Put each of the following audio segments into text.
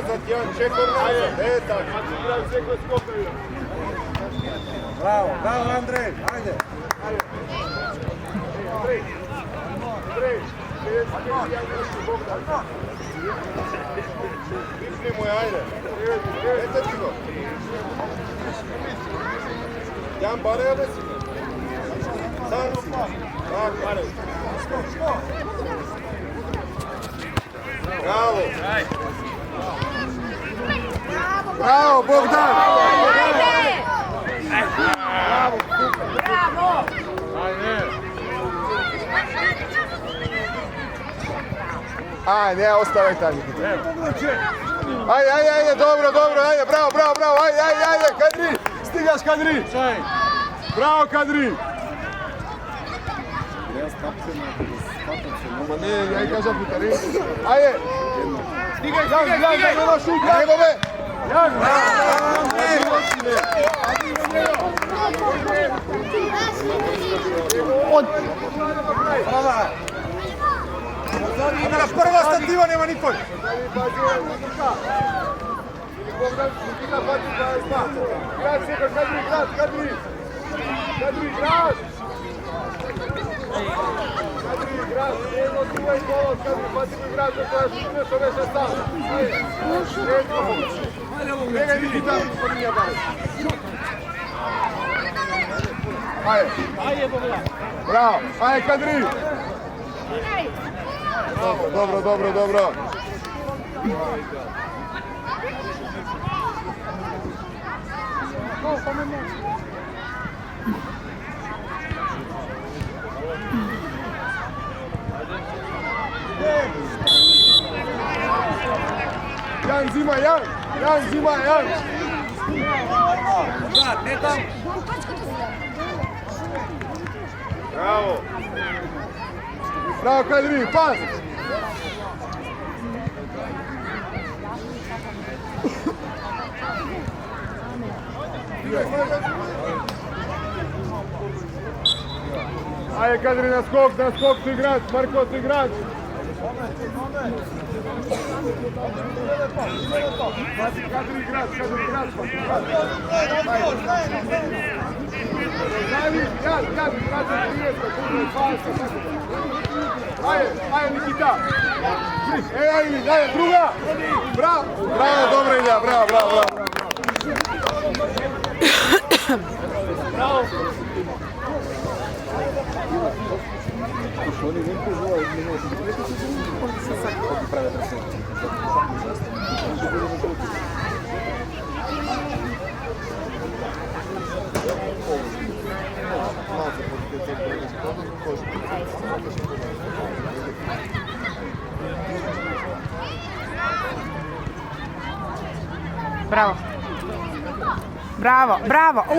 Назад, Јан, чекор назад. Така. Браво, браво, Андреј, ајде. Андрей. Ипни му ја, ајде. Ете ти го. Јан, бареја да си. Сам си. Так, бареја. Браво. Браво, Богдан. Браво! Ајде, оставај тај. Ајде, добро, ајде, браво, ајде, Кадри, стигаш Кадри. Браво, Кадри. Ама не, ја и кажа путари. Ајде. Стигај, нема шут, него бе. На прва статива нема никој. Богдан, Никита, бати 22. Град сега, Кадри. Град, едно тувај голот, Кадри, бати го град, за тоа шутне што беше стал. Бега, Никита, поминја баре. Ајде, Богдан. Браво, ајде, Кадри. Добро. Јан зима. Да, не там. Браво, Кадри, пас! Ајде, Кадри, на скок ти играч, Марко ти играч. Кадри играч. Ајде, Никита. Ајде, друга. Браво, добра идеја, браво. Браво.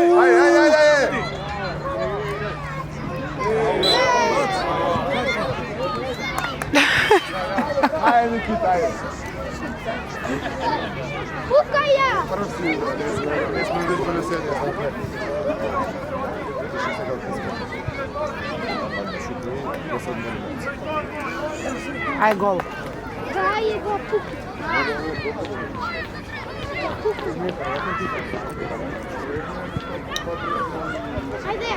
Ајде. Ајде, Никита, ајде. Пукај ја! Не сме удели на седја. Ај гол. Дај го пукај. Ајде!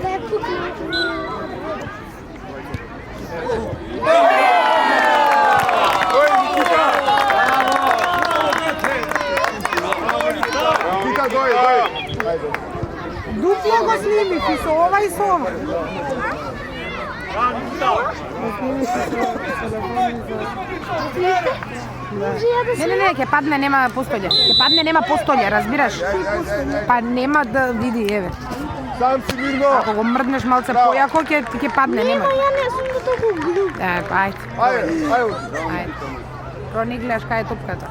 Дај пукај. Никита, дој. Дупло го сними, и со ова и со ова. Не, ќе падне, нема постолје. Ќе падне, нема постолје, разбираш? Па нема да види, еве. Сам си мирно. Ако го мрднеш малце појако, ќе падне, нема. Ја не сум да толку глуп. Ајде. Прони гледаш кај е топката.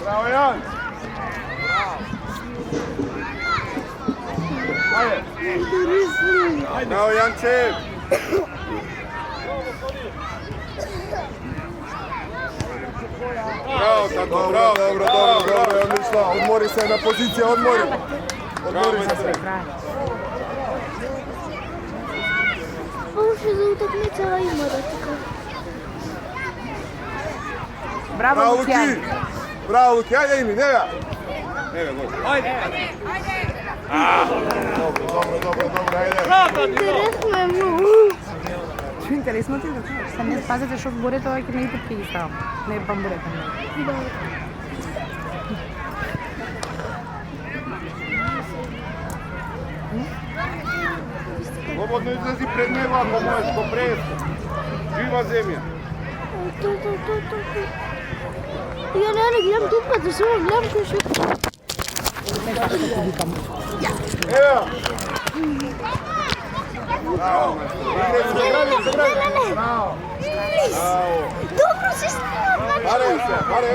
Браво, Јан. Браво, Јанче. Браво, тако, браво. Добро, одлично. Одмори се на позиција, одмори се. Още за утакмица има да ти кажа. Браво, Браво, Лукијан. Луки! Браво, Луки! Ајде, Ими, нега! Нега, гол. Ајде. Добро, ајде. Интересно е много. Што интересно ти да чуеш? Се не пазете што горе тоа ќе не ги ги ставам. Не бамбурете. Да. Слободно излези пред него, ако можеш, го преска. Жива земја. То. Я не гледам тупката, само гледам кој што... Ева! Браво, Не. Добро се Аре,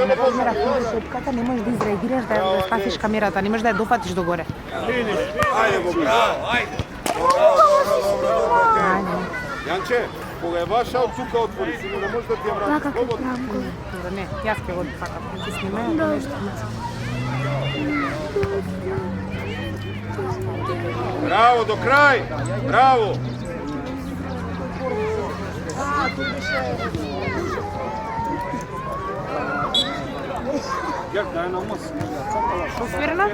ево Камера која топката не можеш да изреагираш да спасиш камерата, не можеш да ја допатиш догоре. Ајде, Боги. Браво, ајде. Јанче, кога е ваша од тука отвори, си не може да ти ја врати. Вака како Слободно. правам го. Добро, не, јас ќе го факам. Ќе снимајам Да. нешто. Браво, до крај! Браво! Што свирна?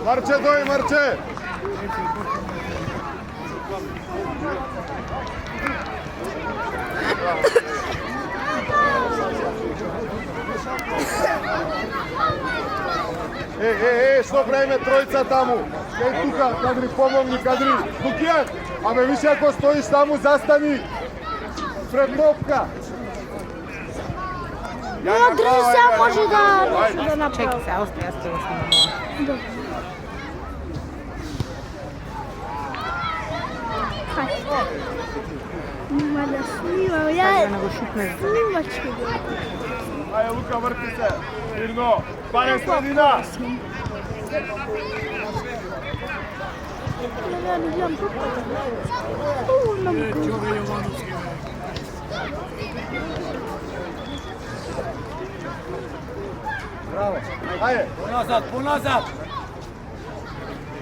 Марче, дој, Марче! Што правиме тројца таму? Кај тука, кадри, помогни, кадри. Лукијан, абе виши ако стоиш таму, застани. Пред топка. Нема држи се, може да нещо да направи. Чекай се, остай, јас ќе го снимам. Да. Нема да снимам, ја Да не го шупнеш. снимачки го. Ајде, Лука, врти се. Мирно. Барем средина. Ja ne glem topkата. На му. Браво. Ајде. Поназад.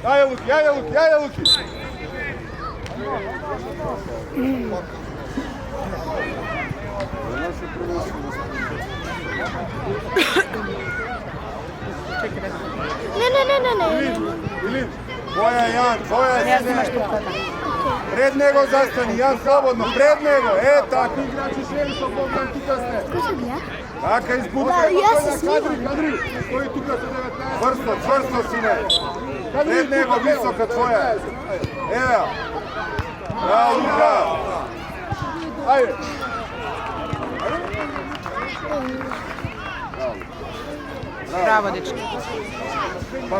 Ајде, Луки. Не. Илин, твоја Јан, твоја Јас сине. имаш топката. Пред него застани, Јан слободно, пред него. Така, играчи шели со Богдан, тука сте. Кој се гледа? Така, избука. Да, јас се снимам. Кадри, стои тука со 19. Чврсто, сине. Пред него, висока твоја. Ева. Браво, Лука. Ајде. Браво, дечки.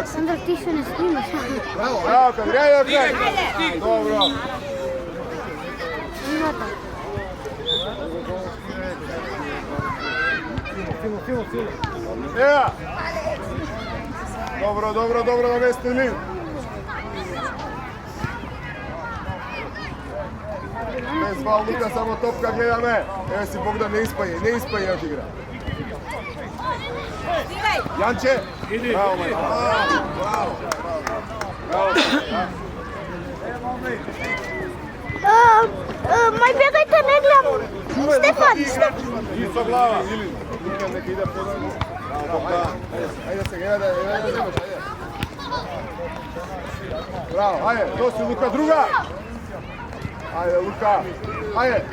Сандра, ти се не снимаш. Браво, Кадри, ајде. Добро. Снимата. Ева. Добро, на место Илин. Без фал, Лука, само топка гледаме. Еве си Богдан, не испај од игра. Јанче. Браво, мај. Браво. Мај бегајте, не гледам. Стефан. И со глава, Илин. Лука, нека иде подаму. Браво, Богдан. Ајде сега, еве да земеш, ајде. Браво, ајде, доси Лука, друга. Ајде, Лука. Ајде.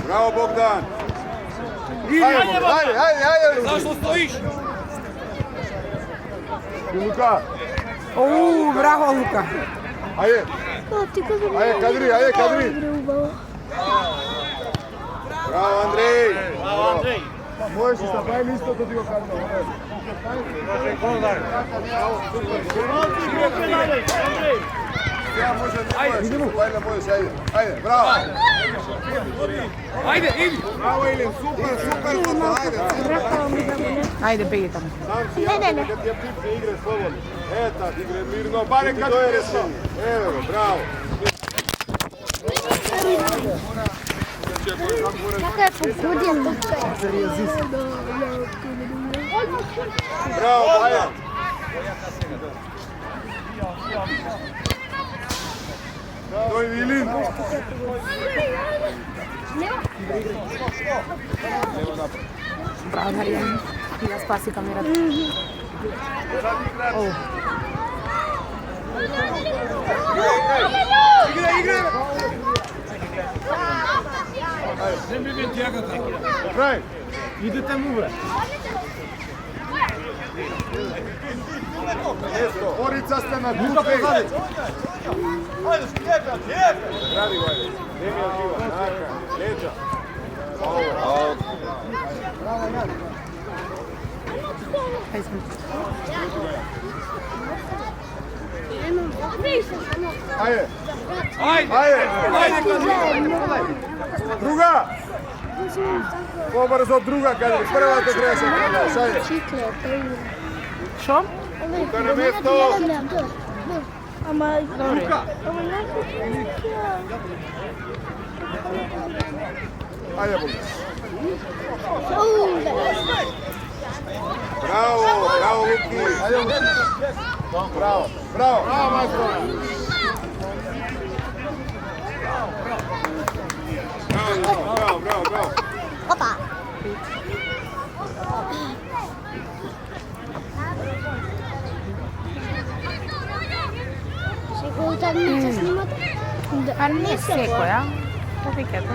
Браво, Богдан. Ајде. Зашто стоиш? И Лука. Браво, Лука. Ајде. Ти како Ајде, Кадри. Браво, Андреј. Можеш да правим истото ти го кажам. Сега може да можеш, ајде, браво. Ајде, иди. Браво, Илин, супер, Ајде, беги таму. Не. Kad je pipke igre slobodno. Tako, igre mirno, bare kad je rešenje. Evo, bravo. Čakaj, pogodim. Браво, Бајан. Тој Вилин. Браво, Маријан. Да спаси камерата. Оу. Крај. Идете му, бре. Борица сте на друг век. Ради, Вајде. Демија жива. Така. Леđa. Ајде. Друга. Побрзо друга, каде првата треба се гледаш. Ајде. Шо? Тука на место. Ама... Добре. Ајде, Бога. Браво, браво, Луки. Ајде, Луки. Браво, браво. Браво, мајстро. Браво, браво, браво. Опа! Сега ударница снимате? А не секој, а? Повеќето.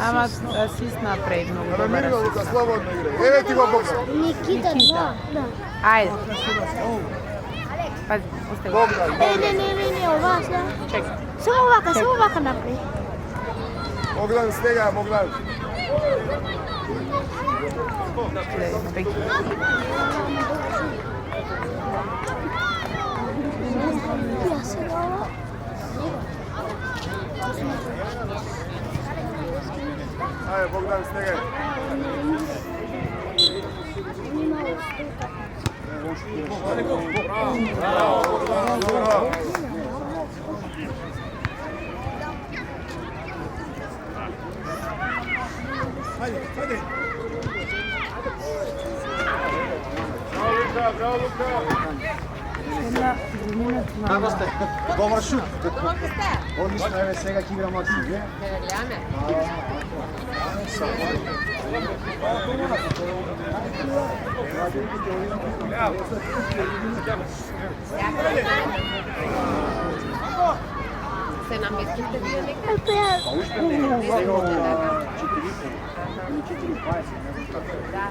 Ама асист направи многу добар Рамирно, асист. Лука, слободно играј. Еве ти го Богдан. Никита 2. Да. Ајде. Пази, пусти го. Богдан, Богдан. Не, ова сега. Чекай. Само вака направи. Богдан стега, Богдан. Беги. Ја сега ова. Ајде, Богдан стегај. Браво, Богдан, добро. Браво, Лука. Како сте? Добар шут. Одлично, еве сега ќе игра Макси, не? Се наместите вие некаде? Да.